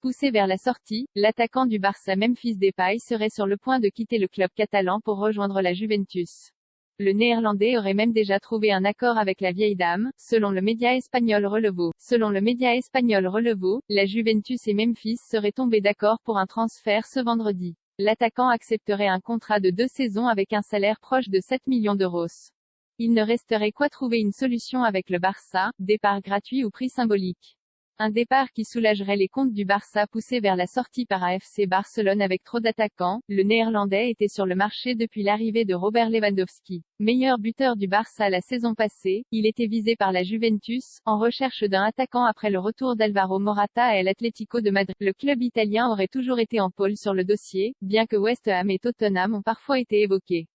Poussé vers la sortie, l'attaquant du Barça Memphis Depay serait sur le point de quitter le club catalan pour rejoindre la Juventus. Le Néerlandais aurait même déjà trouvé un accord avec la vieille dame, selon le média espagnol Relevo. Selon le média espagnol Relevo, la Juventus et Memphis seraient tombés d'accord pour un transfert ce vendredi. L'attaquant accepterait un contrat de 2 saisons avec un salaire proche de 7 millions d'euros. Il ne resterait qu'à trouver une solution avec le Barça, départ gratuit ou prix symbolique. Un départ qui soulagerait les comptes du Barça poussé vers la sortie par AFC Barcelone avec trop d'attaquants. Le Néerlandais était sur le marché depuis l'arrivée de Robert Lewandowski. Meilleur buteur du Barça la saison passée, il était visé par la Juventus, en recherche d'un attaquant après le retour d'Alvaro Morata à l'Atlético de Madrid. Le club italien aurait toujours été en pôle sur le dossier, bien que West Ham et Tottenham ont parfois été évoqués.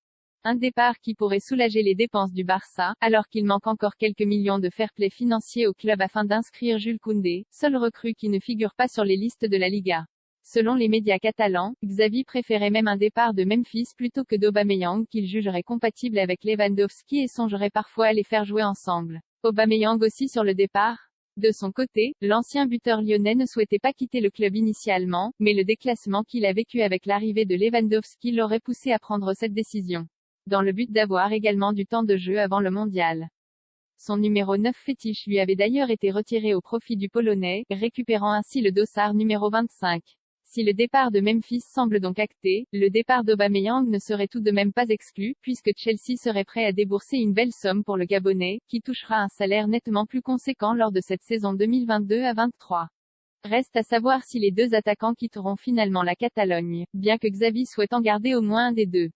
Un départ qui pourrait soulager les dépenses du Barça, alors qu'il manque encore quelques millions de fair-play financier au club afin d'inscrire Jules Koundé, seule recrue qui ne figure pas sur les listes de la Liga. Selon les médias catalans, Xavi préférait même un départ de Memphis plutôt que d'Aubameyang qu'il jugerait compatible avec Lewandowski et songerait parfois à les faire jouer ensemble. Aubameyang aussi sur le départ. De son côté, l'ancien buteur lyonnais ne souhaitait pas quitter le club initialement, mais le déclassement qu'il a vécu avec l'arrivée de Lewandowski l'aurait poussé à prendre cette décision. Dans le but d'avoir également du temps de jeu avant le mondial. Son numéro 9 fétiche lui avait d'ailleurs été retiré au profit du Polonais, récupérant ainsi le dossard numéro 25. Si le départ de Memphis semble donc acté, le départ d'Aubameyang ne serait tout de même pas exclu, puisque Chelsea serait prêt à débourser une belle somme pour le Gabonais, qui touchera un salaire nettement plus conséquent lors de cette saison 2022 à 23. Reste à savoir si les deux attaquants quitteront finalement la Catalogne, bien que Xavi souhaite en garder au moins un des deux.